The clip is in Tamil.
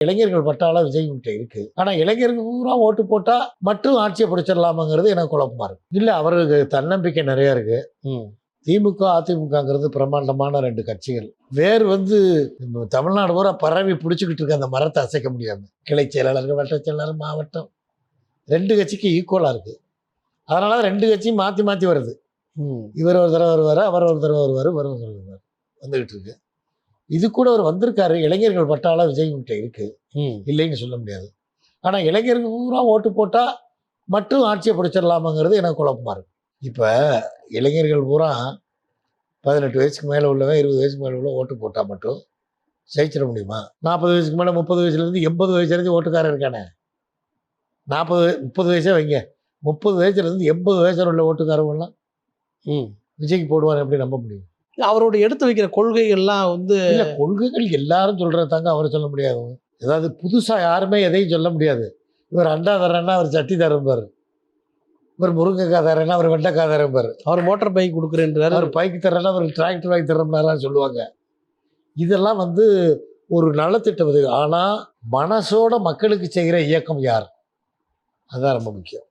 இளைஞர்கள் பட்டாளம் விஜய்கிட்ட இருக்கு. ஆனா இளைஞர்கள் பூரா ஓட்டு போட்டா மட்டும் ஆட்சியை பிடிச்சிடலாமாங்கிறது எனக்கு குழப்பமா இருக்கு. இல்ல அவருக்கு தன்னம்பிக்கை நிறைய இருக்கு. திமுக அதிமுகங்கிறது பிரம்மாண்டமான 2 கட்சிகள். வேறு தமிழ்நாடு பூரா பரவி பிடிச்சிக்கிட்டு இருக்க அந்த மரத்தை அசைக்க முடியாது. கிளை செயலாளர்கள், வட்ட செயலாளர், மாவட்டம் 2 கட்சிக்கு ஈக்குவலா இருக்கு. அதனால 2 கட்சியும் மாத்தி மாத்தி வருது. இவர் ஒரு தடவை வருவாரு, அவர் ஒரு தடவை வருவாரு, இவர் ஒரு தடவை வருவாரு, வந்துகிட்டு இருக்கு. இது கூட அவர் வந்திருக்காரு. இளைஞர்கள் பட்டாளம் விஜய்கிட்ட இருக்கு, இல்லைன்னு சொல்ல முடியாது. ஆனா இளைஞர்கள் பூரா ஓட்டு போட்டா மட்டும் ஆட்சியை பிடிச்சிடலாமாங்கிறது எனக்கு குழப்பமா இருக்கு. இப்ப இளைஞர்கள் பூரா 18 வயசுக்கு மேல உள்ளவன், 20 வயசுக்கு மேல உள்ள ஓட்டு போட்டா மட்டும் ஜெயிச்சிட முடியுமா? 40 வயசுக்கு மேல 30 வயசுல இருந்து 80 வயசு வரைக்கும் ஓட்டுக்காரன் இருக்கானே. 30 வயசே வைங்க. 30 வயசுல இருந்து 80 வயசுல உள்ள ஓட்டுக்காரவங்கலாம் விஜய்க்கு போடுவார் எப்படி நம்ப முடியும்? அவரோட எடுத்து வைக்கிற கொள்கைகள்லாம் இல்ல, கொள்கைகள் எல்லாரும் சொல்றது தாங்க அவர் சொல்ல முடியாது. ஏதாவது புதுசா யாருமே எதையும் சொல்ல முடியாது. இவர் அண்டா தரேன்னா அவர் சட்டி தரம்பாரு, இவர் முருங்கைக்காய் தரேன்னா அவர் வெண்டைக்காய் தரம்பாரு, அவர் மோட்டார் பைக் கொடுக்குறேன்றாரு, அவர் பைக்கு தரேன்னா அவர் டிராக்டர் வாங்கி தரம்னாலாம் சொல்லுவாங்க. இதெல்லாம் ஒரு நலத்திட்டம். ஆனா மனசோட மக்களுக்கு செய்கிற இயக்கம் யார்? அதுதான் ரொம்ப முக்கியம்.